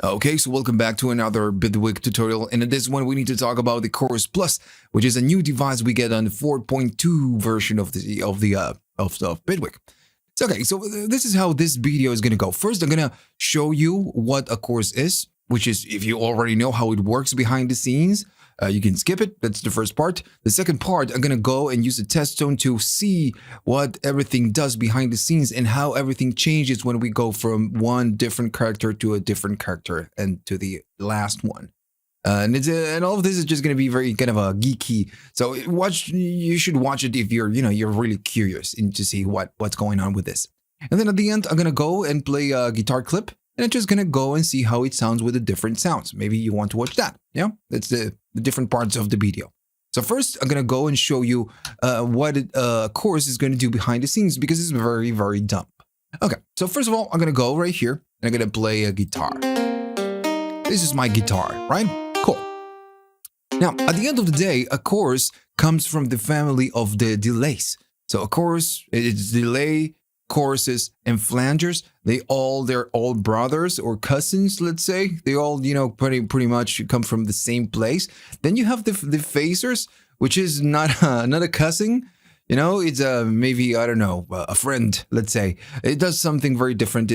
Okay, so welcome back to another Bitwig tutorial, and in this one we need to talk about the Chorus Plus, which is a new device we get on the 4.2 version of Bitwig. So okay, so this is how this video is gonna go. First, I'm gonna show you what a chorus is, which is if you already know how it works behind the scenes. You can skip it. That's the first part. The second part, I'm going to go and use a test tone to see what everything does behind the scenes and how everything changes when we go from one different character to a different character and to the last one. And all of this is just going to be very kind of a geeky. So you should watch it if you're really curious and to see what's going on with this. And then at the end, I'm going to go and play a guitar clip. And I'm just going to go and see how it sounds with the different sounds. Maybe you want to watch that. Yeah, that's the different parts of the video. So first, I'm going to go and show you what a chorus is going to do behind the scenes because it's very, very dumb. Okay, so first of all, I'm going to go right here and I'm going to play a guitar. This is my guitar, right? Cool. Now, at the end of the day, a chorus comes from the family of the delays. So a chorus, it's delay, choruses, and flangers. They're all brothers or cousins, let's say. They all, pretty much come from the same place. Then you have the phasers, which is not a cousin. It's maybe, I don't know, a friend, let's say. It does something very different,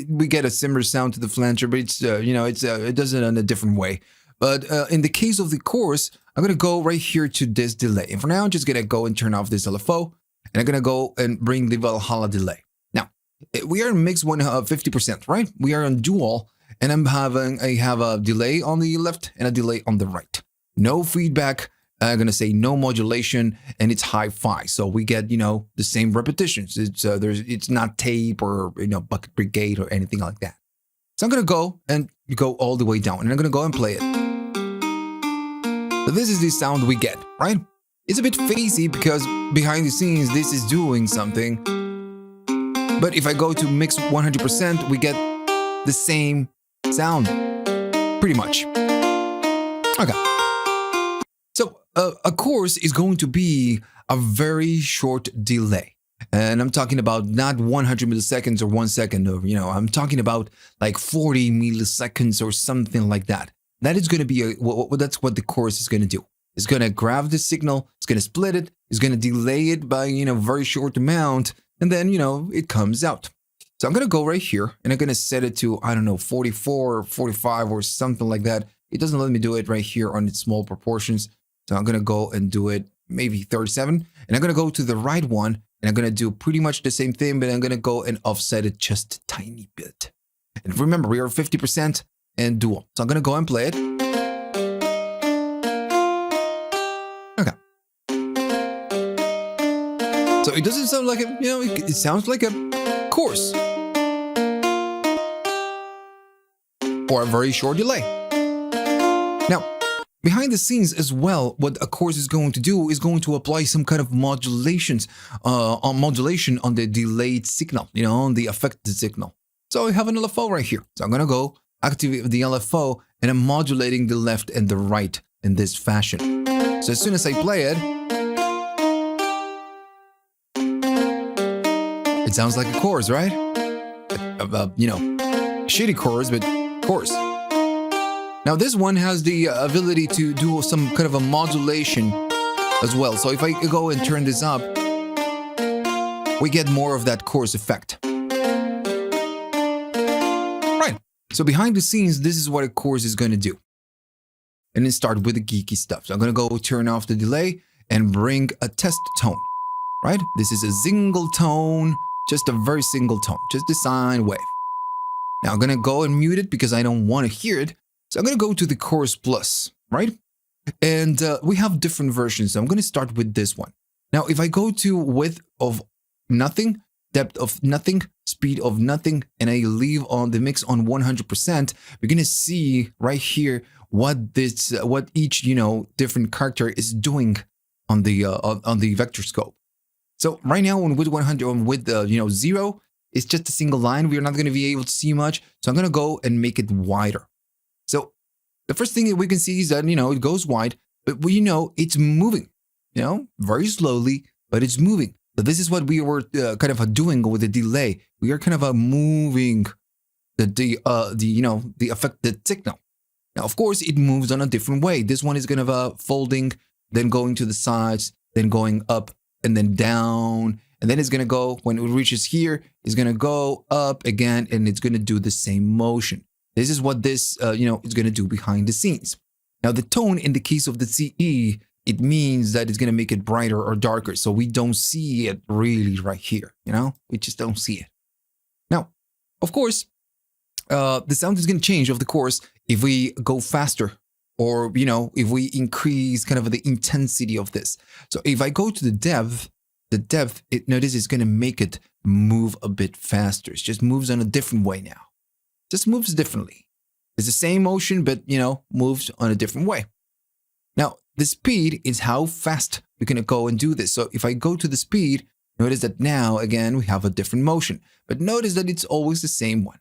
we get a similar sound to the flanger, but it does it in a different way. But in the case of the chorus, I'm going to go right here to this delay. And for now, I'm just going to go and turn off this LFO. And I'm going to go and bring the Valhalla delay. Now, we are in mix 50%, right? We are on dual, and I have a delay on the left and a delay on the right. No feedback. I'm going to say no modulation, and it's hi-fi. So we get, the same repetitions. It's not tape or, bucket brigade or anything like that. So I'm going to go and go all the way down, and I'm going to go and play it. So this is the sound we get, right? It's a bit phasey because behind the scenes, this is doing something. But if I go to mix 100%, we get the same sound, pretty much. Okay. So a chorus is going to be a very short delay. And I'm talking about not 100 milliseconds or 1 second, or, I'm talking about like 40 milliseconds or something like that. That is going to be that's what the chorus is going to do. It's going to grab the signal, it's going to split it, it's going to delay it by, very short amount, and then, it comes out. So I'm going to go right here, and I'm going to set it to, I don't know, 44 or 45 or something like that. It doesn't let me do it right here on its small proportions. So I'm going to go and do it maybe 37, and I'm going to go to the right one, and I'm going to do pretty much the same thing, but I'm going to go and offset it just a tiny bit. And remember, we are 50% and dual. So I'm going to go and play it. Okay. So it doesn't sound like it sounds like a chorus. Or a very short delay. Now, behind the scenes as well, what a chorus is going to do is going to apply some kind of modulation on the delayed signal, on the affected signal. So I have an LFO right here. So I'm going to go activate the LFO and I'm modulating the left and the right in this fashion. So as soon as I play it, it sounds like a chorus, right? Shitty chorus, but chorus. Now this one has the ability to do some kind of a modulation as well. So if I go and turn this up, we get more of that chorus effect. Right. So behind the scenes, this is what a chorus is going to do. And then start with the geeky stuff. So I'm going to go turn off the delay and bring a test tone, right? This is a single tone, just a very single tone, just a sine wave. Now I'm going to go and mute it because I don't want to hear it. So I'm going to go to the Chorus Plus, right? And we have different versions. So I'm going to start with this one. Now, if I go to width of nothing, depth of nothing, speed of nothing, and I leave on the mix on 100%, we're going to see right here what each different character is doing on the vector scope. So right now on width 100, on width 0, it's just a single line. We're not going to be able to see much. So I'm going to go and make it wider. So the first thing that we can see is that it goes wide, but it's moving. Very slowly, but it's moving. So this is what we were kind of doing with the delay. We are kind of moving the affected signal. Now, of course, it moves on a different way. This one is going to folding, then going to the sides, then going up and then down. And then it's going to go, when it reaches here, it's going to go up again, and it's going to do the same motion. This is what this, is going to do behind the scenes. Now, the tone in the case of the CE, it means that it's going to make it brighter or darker. So we don't see it really right here, we just don't see it. Now, of course, the sound is going to change, of course, if we go faster or, if we increase kind of the intensity of this. So if I go to the depth, notice it's going to make it move a bit faster. It just moves on a different way now. Just moves differently. It's the same motion, but, moves on a different way. Now, the speed is how fast we're going to go and do this. So if I go to the speed, notice that now, again, we have a different motion. But notice that it's always the same one,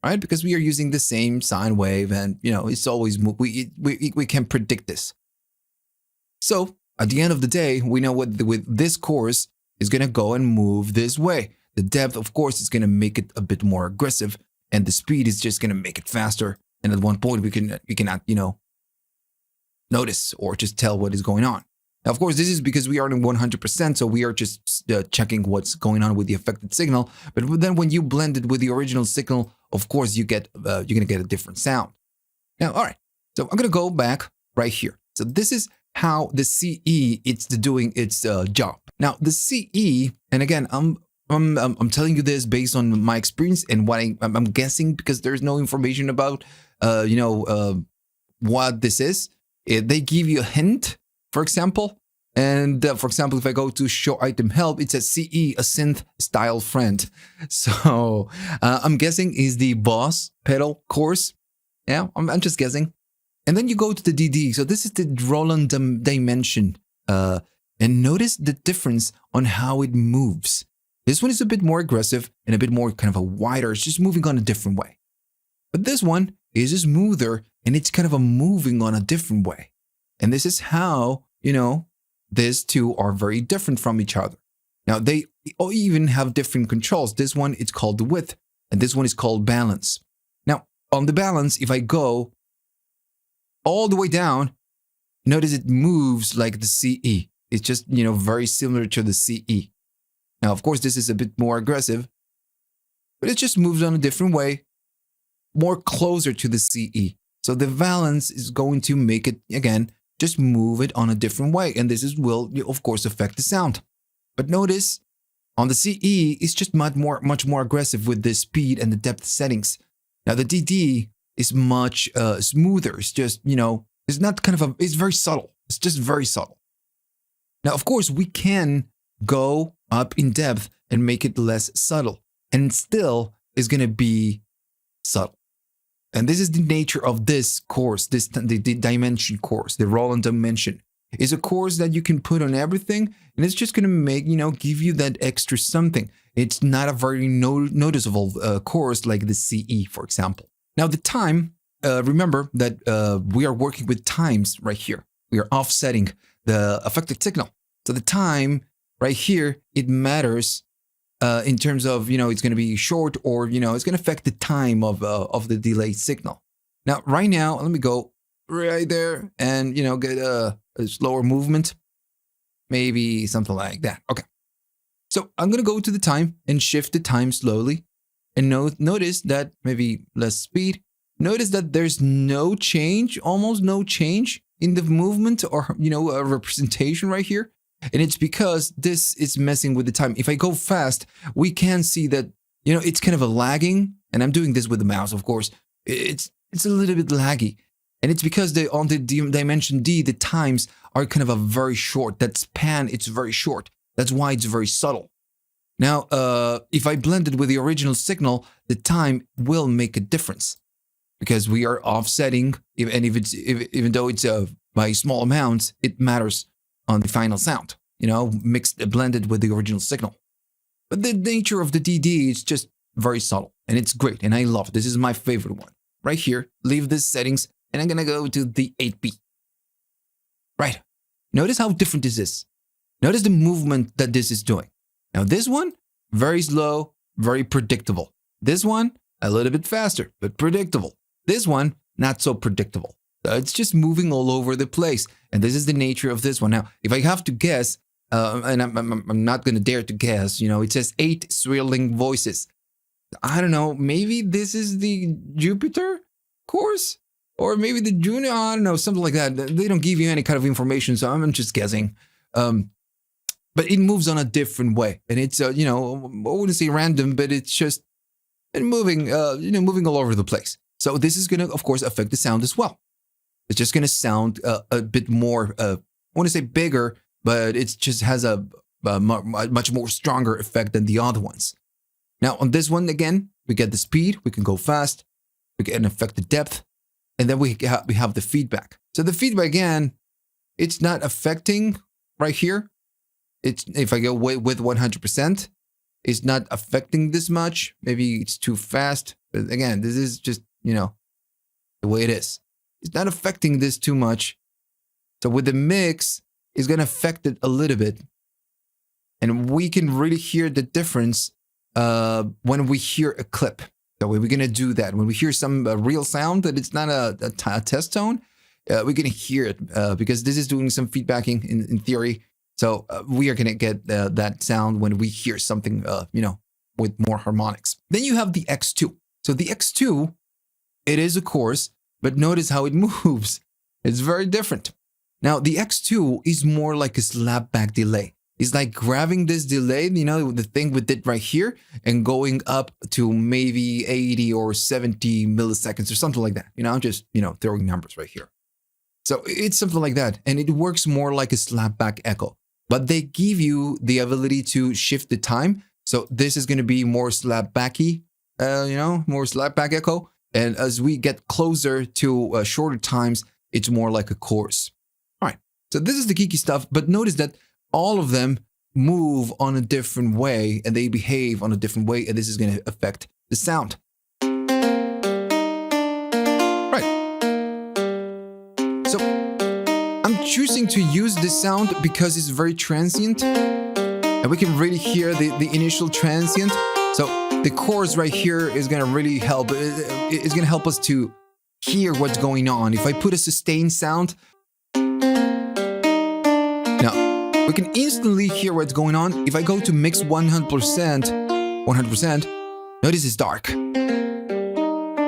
right? Because we are using the same sine wave, and, it's always, we can predict this. So at the end of the day, we know with this chorus is going to go and move this way. The depth, of course, is going to make it a bit more aggressive, and the speed is just going to make it faster. And at one point, we cannot, notice or just tell what is going on. Now, of course, this is because we are in 100%, so we are just checking what's going on with the affected signal. But then when you blend it with the original signal, of course, you're going to get a different sound. Now, all right, so I'm going to go back right here. So this is how the CE it's doing its job. Now, the CE, and again, I'm telling you this based on my experience and what I'm guessing, because there's no information about what this is. They give you a hint, for example. And for example, if I go to show item help, it says CE, a synth style friend. So I'm guessing is the boss pedal course. Yeah, I'm just guessing. And then you go to the DD. So this is the Roland dimension. And notice the difference on how it moves. This one is a bit more aggressive and a bit more kind of a wider. It's just moving on a different way. But this one is a smoother, and it's kind of a moving on a different way. And this is how, these two are very different from each other. Now, they even have different controls. This one, it's called the width, and this one is called balance. Now, on the balance, if I go all the way down, notice it moves like the CE. It's just, very similar to the CE. Now, of course, this is a bit more aggressive, but it just moves on a different way, more closer to the CE. So the balance is going to make it, again, just move it on a different way. And this will, of course, affect the sound. But notice on the CE, it's just much more aggressive with the speed and the depth settings. Now, the DD is much smoother. It's just, it's not it's very subtle. It's just very subtle. Now, of course, we can go up in depth and make it less subtle, and still is going to be subtle. And this is the nature of this course, the dimension course, the Roland dimension. Is a course that you can put on everything, and it's just going to make, give you that extra something. It's not a very noticeable course like the CE, for example. Now, the time, remember that we are working with times right here. We are offsetting the affected signal. So the time right here, it matters in terms of, it's going to be short, or, it's going to affect the time of the delayed signal. Now, right now, let me go right there and, get a slower movement, maybe something like that. Okay. So I'm going to go to the time and shift the time slowly, and notice that maybe less speed. Notice that there's no change, almost no change in the movement or, a representation right here. And it's because this is messing with the time. If I go fast, we can see that, it's kind of a lagging, and I'm doing this with the mouse, of course. It's a little bit laggy. And it's because on the dimension D, the times are kind of a very short. That span, it's very short. That's why it's very subtle. Now, if I blend it with the original signal, the time will make a difference, because we are offsetting, and even though it's by small amounts, it matters on the final sound, blended with the original signal. But the nature of the DD is just very subtle, and it's great, and I love it. This is my favorite one. Right here, leave these settings, and I'm going to go to the 8B. Right. Notice how different this is. Notice the movement that this is doing. Now, this one, very slow, very predictable. This one, a little bit faster, but predictable. This one, not so predictable. It's just moving all over the place. And this is the nature of this one. Now, if I have to guess, and I'm not going to dare to guess, it says 8 swirling voices. I don't know, maybe this is the Jupiter course? Or maybe the Juno, I don't know, something like that. They don't give you any kind of information, so I'm just guessing. But it moves on a different way. And it's, I wouldn't say random, but it's just moving, moving all over the place. So this is going to, of course, affect the sound as well. It's just going to sound a bit more, I want to say bigger, but it just has a much more stronger effect than the other ones. Now, on this one, again, we get the speed. We can go fast. We can affect the depth. And then we have the feedback. So the feedback, again, it's not affecting right here. It's if I go with 100%, it's not affecting this much. Maybe it's too fast. But again, this is just, the way it is. It's not affecting this too much. So with the mix, it's going to affect it a little bit. And we can really hear the difference when we hear a clip. So we're going to do that. When we hear some real sound that it's not a test tone, we're going to hear it because this is doing some feedbacking in theory. So we are going to get that sound when we hear something, with more harmonics. Then you have the X2. So the X2, it is a chorus, but notice how it moves. It's very different. Now, the X2 is more like a slapback delay. It's like grabbing this delay, the thing we did right here, and going up to maybe 80 or 70 milliseconds or something like that. I'm just, throwing numbers right here. So it's something like that. And it works more like a slapback echo. But they give you the ability to shift the time. So this is going to be more slapbacky, more slapback echo. And as we get closer to shorter times, it's more like a chorus. All right. So this is the geeky stuff. But notice that all of them move on a different way and they behave on a different way. And this is going to affect the sound. Right. So I'm choosing to use this sound because it's very transient. And we can really hear the initial transient. So the chorus right here is going to really help. It's going to help us to hear what's going on. If I put a sustained sound, now we can instantly hear what's going on. If I go to mix 100%, notice it's dark.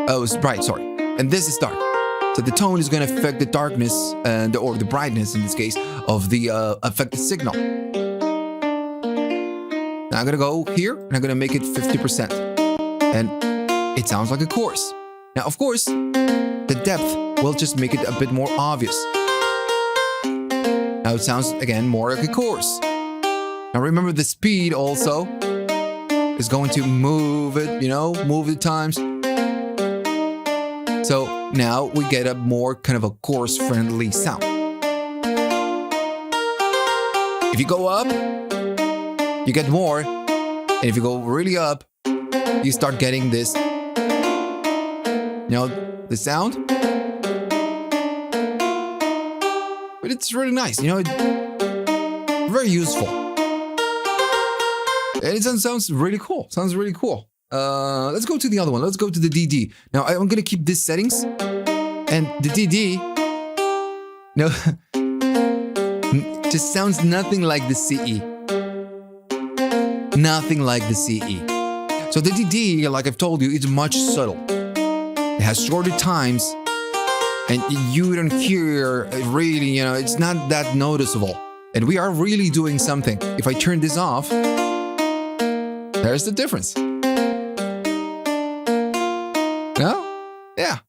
Oh, it's bright, sorry. And this is dark. So the tone is going to affect the darkness or the brightness in this case of the affected signal. Now I'm going to go here and I'm going to make it 50%. And it sounds like a chorus. Now, of course, the depth will just make it a bit more obvious. Now it sounds, again, more like a chorus. Now remember the speed also is going to move it, move the times. So now we get a more kind of a chorus-friendly sound. If you go up, you get more. And if you go really up, you start getting this, the sound. But it's really nice, very useful. And it sounds really cool. Let's go to the other one. Let's go to the DD. Now, I'm going to keep these settings. And the DD, just sounds nothing like the CE. Nothing like the CE. So the DD, like I've told you, it's much subtle. It has shorter times. And you don't hear really, it's not that noticeable. And we are really doing something. If I turn this off, there's the difference. No? Yeah.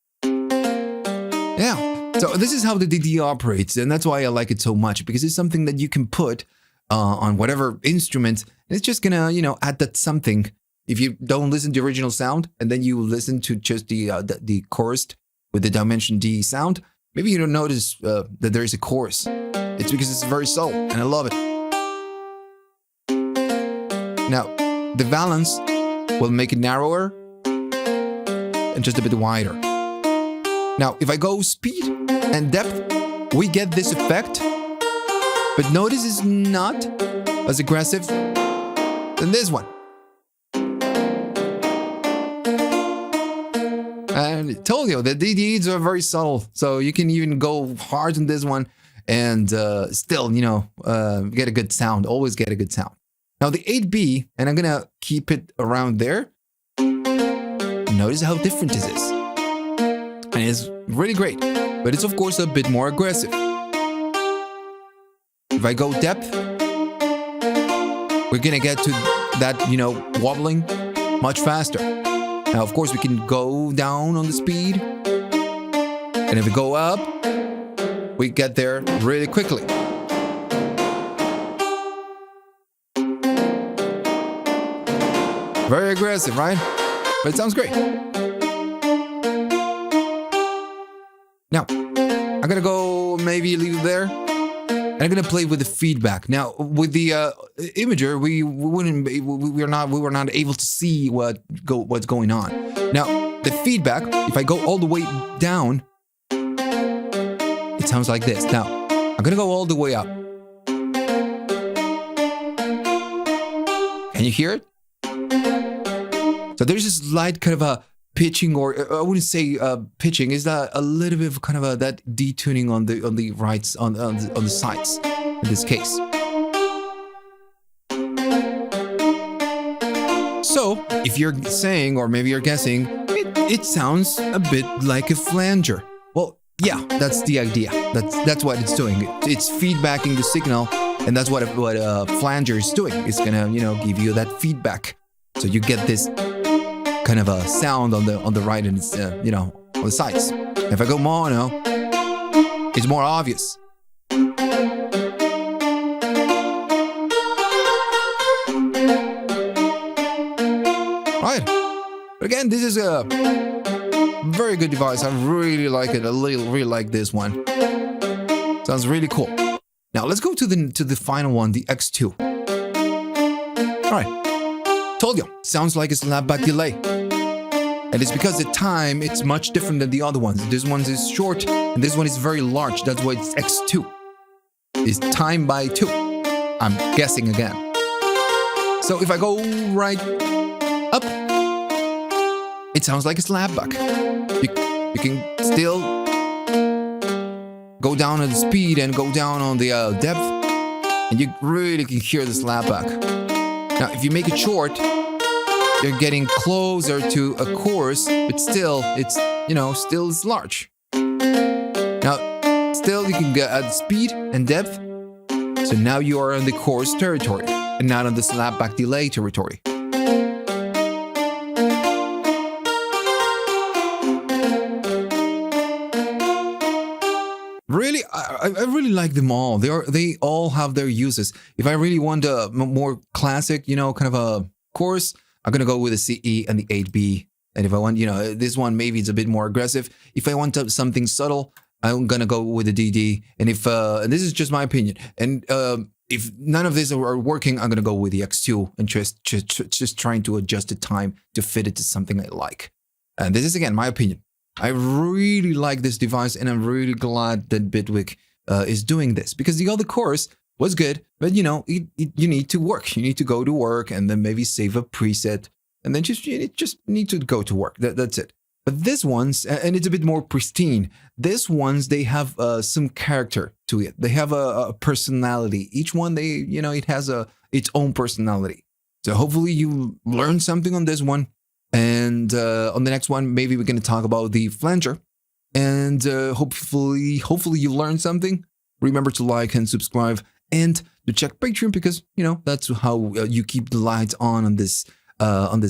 Yeah. So this is how the DD operates. And that's why I like it so much. Because it's something that you can put on whatever instrument. And it's just going to, add that something. If you don't listen to the original sound, and then you listen to just the chorus with the Dimension D sound, maybe you don't notice that there is a chorus. It's because it's very subtle, and I love it. Now, the valence will make it narrower and just a bit wider. Now, if I go speed and depth, we get this effect, but notice it's not as aggressive than this one. And I told you, the DDs are very subtle. So you can even go hard on this one and still, get a good sound. Always get a good sound. Now the 8B, and I'm going to keep it around there. Notice how different this is. And it's really great. But it's, of course, a bit more aggressive. If I go depth, we're going to get to that, wobbling much faster. Now, of course, we can go down on the speed. And if we go up, we get there really quickly. Very aggressive, right? But it sounds great. Now, I'm going to go maybe leave it there. And I'm going to play with the feedback. Now, with the imager, we were not able to see what's going on. Now, the feedback, if I go all the way down, it sounds like this. Now, I'm going to go all the way up. Can you hear it? So there's this slight kind of a pitching, or I wouldn't say pitching. Is that a little bit of kind of that detuning on the rights on the sides in this case. So if you're saying, or maybe you're guessing, it sounds a bit like a flanger. Well, yeah, that's the idea. That's what it's doing. It's feedbacking the signal, and that's what a flanger is doing. It's gonna give you that feedback, so you get this kind of a sound on the right and it's on the sides. If I go mono, it's more obvious. Right. But again, this is a very good device. I really like it. I really like this one. Sounds really cool. Now let's go to the final one, the X2. All right. Told you, sounds like a slapback delay. And it's because the time, it's much different than the other ones. This one is short, and this one is very large. That's why it's X2. It's time by 2. I'm guessing again. So if I go right up, it sounds like a slapback. You can still go down on the speed and go down on the depth, and you really can hear the slapback. Now, if you make it short, you're getting closer to a chorus, but still, it's large. Now, still you can get at speed and depth, so now you are in the chorus territory and not on the slapback delay territory. Really, I really like them all. They all have their uses. If I really want a more classic, kind of a chorus, I'm going to go with the CE and the 8B. And if I want, this one, maybe it's a bit more aggressive. If I want something subtle, I'm going to go with the DD. And if, and this is just my opinion. And if none of these are working, I'm going to go with the X2 and just trying to adjust the time to fit it to something I like. And this is, again, my opinion. I really like this device, and I'm really glad that Bitwig is doing this, because the other chorus was good, but you need to work. You need to go to work and then maybe save a preset, and then you just need to go to work. That's it. But this one's, and it's a bit more pristine. This ones, they have some character to it. They have a personality. Each one, it has its own personality. So hopefully you learned something on this one. And on the next one, maybe we're going to talk about the flanger. And hopefully you learned something. Remember to like and subscribe and to check Patreon, because, that's how you keep the lights on this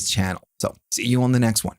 channel. So see you on the next one.